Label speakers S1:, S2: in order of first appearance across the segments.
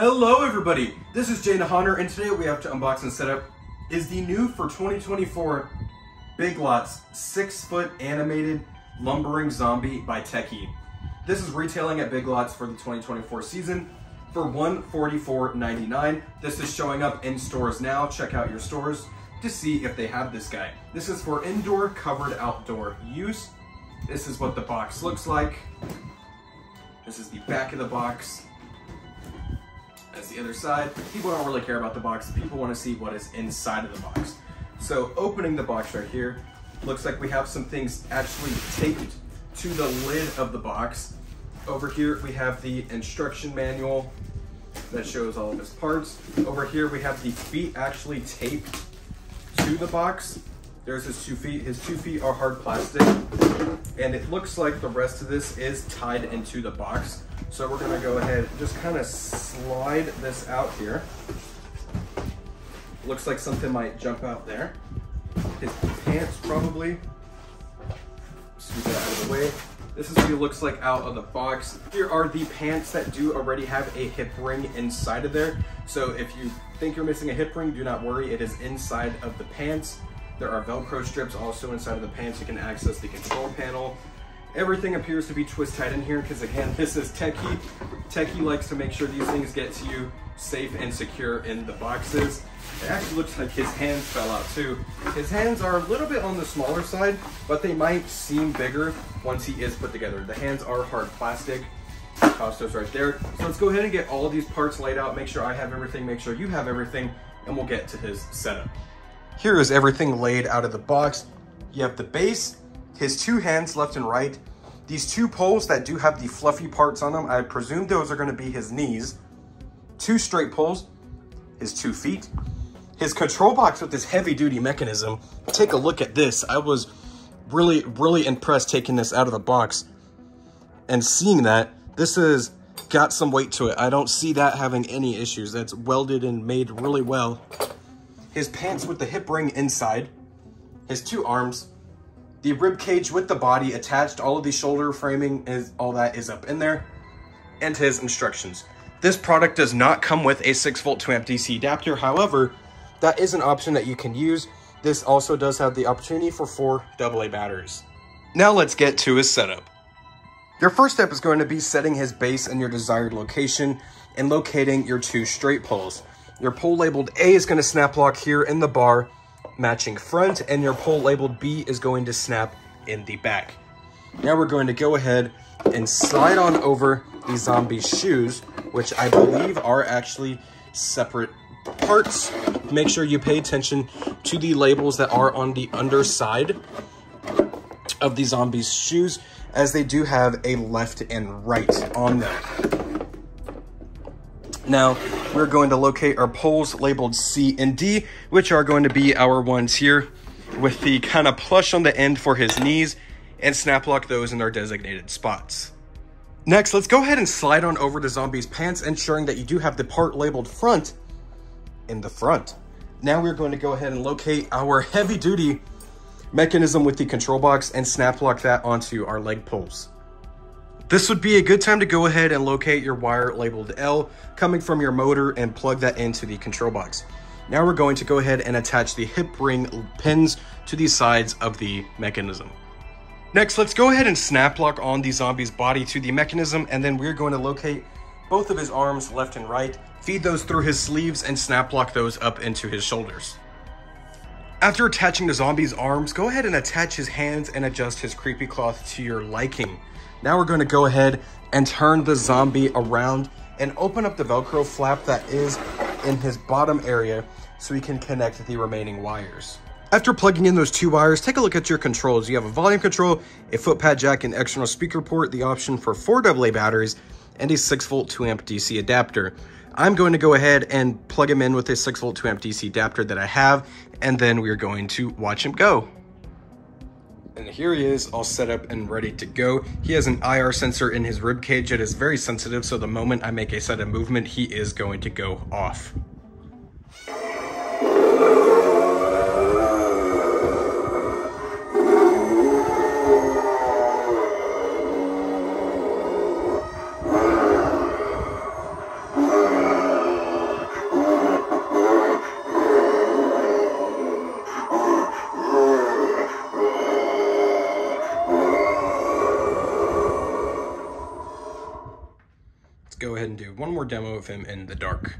S1: Hello everybody, this is Jay Nahaner, and today we have to unbox and set up is the new for 2024 Big Lots 6-foot animated lumbering zombie by Techie. This is retailing at Big Lots for the 2024 season for $144.99. This is showing up in stores now. Check out your stores to see if they have this guy. This is for indoor covered outdoor use. This is what the box looks like. This is the back of the box. That's the other side. People don't really care about the box. People want to see what is inside of the box. So opening the box right here, looks like we have some things actually taped to the lid of the box. Over here we have the instruction manual that shows all of his parts. Over here we have the feet actually taped to the box. There's his 2 feet. His 2 feet are hard plastic. And it looks like the rest of this is tied into the box. So we're gonna go ahead and just kind of slide this out here. Looks like something might jump out there. His pants probably. Scoot that out of the way. This is what he looks like out of the box. Here are the pants that do already have a hip ring inside of there. So if you think you're missing a hip ring, do not worry, it is inside of the pants. There are Velcro strips also inside of the pants. You can access the control panel. Everything appears to be twist tied in here because, again, this is Techie. Techie likes to make sure these things get to you safe and secure in the boxes. It actually looks like his hands fell out too. His hands are a little bit on the smaller side, but they might seem bigger once he is put together. The hands are hard plastic. Toss those right there. So let's go ahead and get all of these parts laid out. Make sure I have everything, make sure you have everything, and we'll get to his setup. Here is everything laid out of the box. You have the base, his 2 hands left and right, these 2 poles that do have the fluffy parts on them. I presume those are going to be his knees, 2 straight poles, his 2 feet, his control box with this heavy duty mechanism. Take a look at this. I was really impressed taking this out of the box and seeing that this has got some weight to it. I don't see that having any issues. That's welded and made really well. His pants with the hip ring inside, his 2 arms, the rib cage with the body attached, all of the shoulder framing, all that is up in there, and his instructions. This product does not come with a 6-volt 2-amp DC adapter. However, that is an option that you can use. This also does have the opportunity for 4 AA batteries. Now let's get to his setup. Your first step is going to be setting his base in your desired location and locating your 2 straight poles. Your pole labeled A is going to snap lock here in the bar, matching front, and your pole labeled B is going to snap in the back. Now we're going to go ahead and slide on over the zombie's shoes, which I believe are actually separate parts. Make sure you pay attention to the labels that are on the underside of the zombie's shoes, as they do have a left and right on them. Now, we're going to locate our poles labeled C and D, which are going to be our ones here, with the kind of plush on the end for his knees, and snap lock those in their designated spots. Next, let's go ahead and slide on over the zombie's pants, ensuring that you do have the part labeled front in the front. Now we're going to go ahead and locate our heavy duty mechanism with the control box and snap lock that onto our leg poles. This would be a good time to go ahead and locate your wire labeled L coming from your motor and plug that into the control box. Now we're going to go ahead and attach the hip ring pins to the sides of the mechanism. Next, let's go ahead and snap lock on the zombie's body to the mechanism, and then we're going to locate both of his arms left and right, feed those through his sleeves, and snap lock those up into his shoulders. After attaching the zombie's arms, go ahead and attach his hands and adjust his creepy cloth to your liking. Now we're going to go ahead and turn the zombie around and open up the Velcro flap that is in his bottom area so we can connect the remaining wires. After plugging in those 2 wires, take a look at your controls. You have a volume control, a foot pad jack, an external speaker port, the option for 4 AA batteries, and a 6-volt 2-amp DC adapter. I'm going to go ahead and plug him in with a 6-volt 2-amp DC adapter that I have, and then we're going to watch him go. And here he is, all set up and ready to go. He has an IR sensor in his rib cage. It is very sensitive, so the moment I make a sudden movement, he is going to go off. one more demo of him in the dark.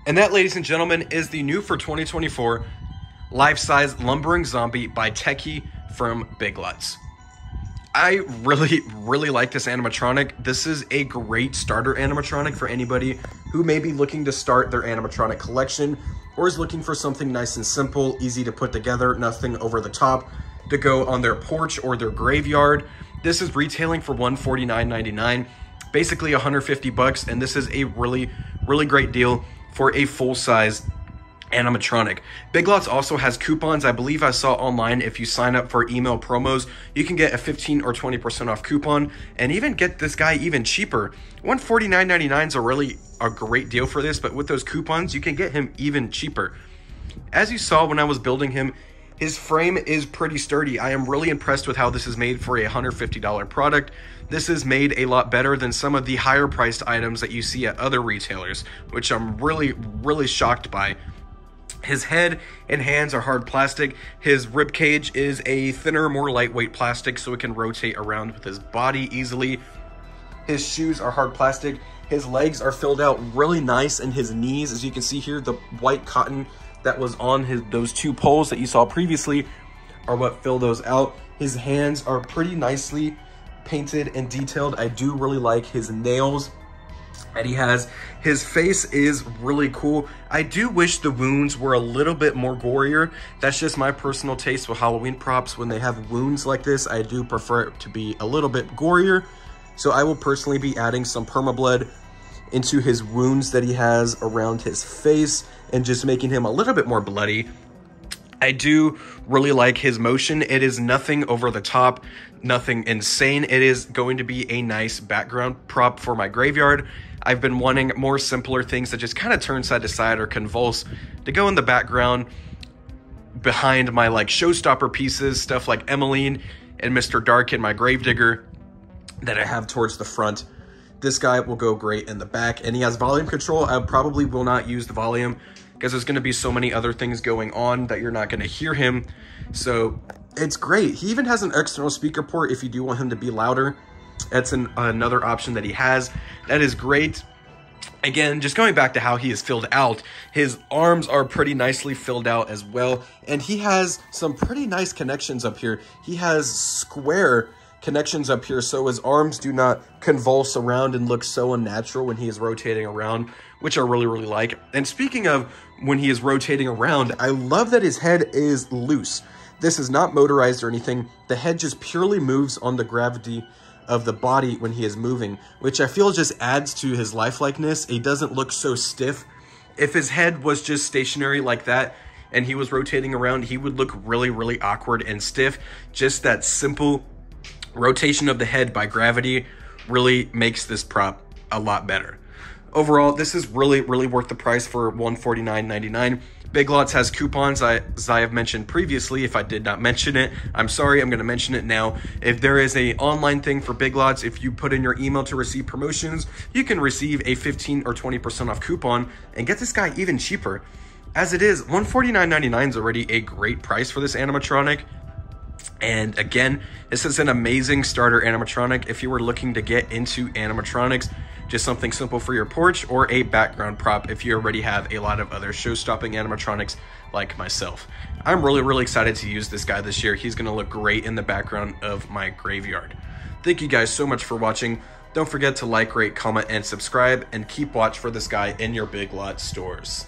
S1: And that, ladies and gentlemen, is the new for 2024 life-size lumbering zombie by Techie from Big Lots. I really like this animatronic. This is a great starter animatronic for anybody who may be looking to start their animatronic collection or is looking for something nice and simple, easy to put together, nothing over the top, to go on their porch or their graveyard. This is retailing for $149.99, basically $150, and this is a really great deal for a full-size animatronic. Big Lots also has coupons. I believe I saw online if you sign up for email promos, you can get a 15 or 20% off coupon and even get this guy even cheaper. $149.99 is really a great deal for this, but with those coupons, you can get him even cheaper. As you saw when I was building him, his frame is pretty sturdy. I am really impressed with how this is made for a $150 product. This is made a lot better than some of the higher priced items that you see at other retailers, which I'm really shocked by. His head and hands are hard plastic. His rib cage is a thinner, more lightweight plastic, so it can rotate around with his body easily. His shoes are hard plastic. His legs are filled out really nice, and his knees, as you can see here, the white cotton that was on those two poles that you saw previously are what fill those out. His hands are pretty nicely painted and detailed. I do really like his nails that he has. His face is really cool. I do wish the wounds were a little bit more gorier. That's just my personal taste with Halloween props. When they have wounds like this, I do prefer it to be a little bit gorier. So I will personally be adding some permablood into his wounds that he has around his face and just making him a little bit more bloody. I do really like his motion. It is nothing over the top, nothing insane. It is going to be a nice background prop for my graveyard. I've been wanting more simpler things that just kind of turn side to side or convulse to go in the background behind my like showstopper pieces, stuff like Emmeline and Mr. Dark and my Gravedigger that I have towards the front. This guy will go great in the back, and he has volume control. I probably will not use the volume because there's going to be so many other things going on that you're not going to hear him. So it's great. He even has an external speaker port if you do want him to be louder. That's another option that he has. That is great. Again, just going back to how he is filled out, his arms are pretty nicely filled out as well. And he has some pretty nice connections up here. He has square connections up here, so his arms do not convulse around and look so unnatural when he is rotating around, which I really like. And speaking of when he is rotating around, I love that his head is loose. This is not motorized or anything. The head just purely moves on the gravity of the body when he is moving, which I feel just adds to his lifelikeness. He doesn't look so stiff. If his head was just stationary like that and he was rotating around, he would look really awkward and stiff. Just that simple rotation of the head by gravity really makes this prop a lot better. Overall, this is really worth the price for $149.99. Big Lots has coupons, as I have mentioned previously. If I did not mention it, I'm sorry, I'm going to mention it now. If there is an online thing for Big Lots, if you put in your email to receive promotions, you can receive a 15 or 20% off coupon and get this guy even cheaper. As it is, $149.99 is already a great price for this animatronic. And again, this is an amazing starter animatronic if you were looking to get into animatronics, just something simple for your porch, or a background prop if you already have a lot of other show-stopping animatronics like myself. I'm really excited to use this guy this year. He's going to look great in the background of my graveyard. Thank you guys so much for watching. Don't forget to like, rate, comment, and subscribe, and keep watch for this guy in your Big Lots stores.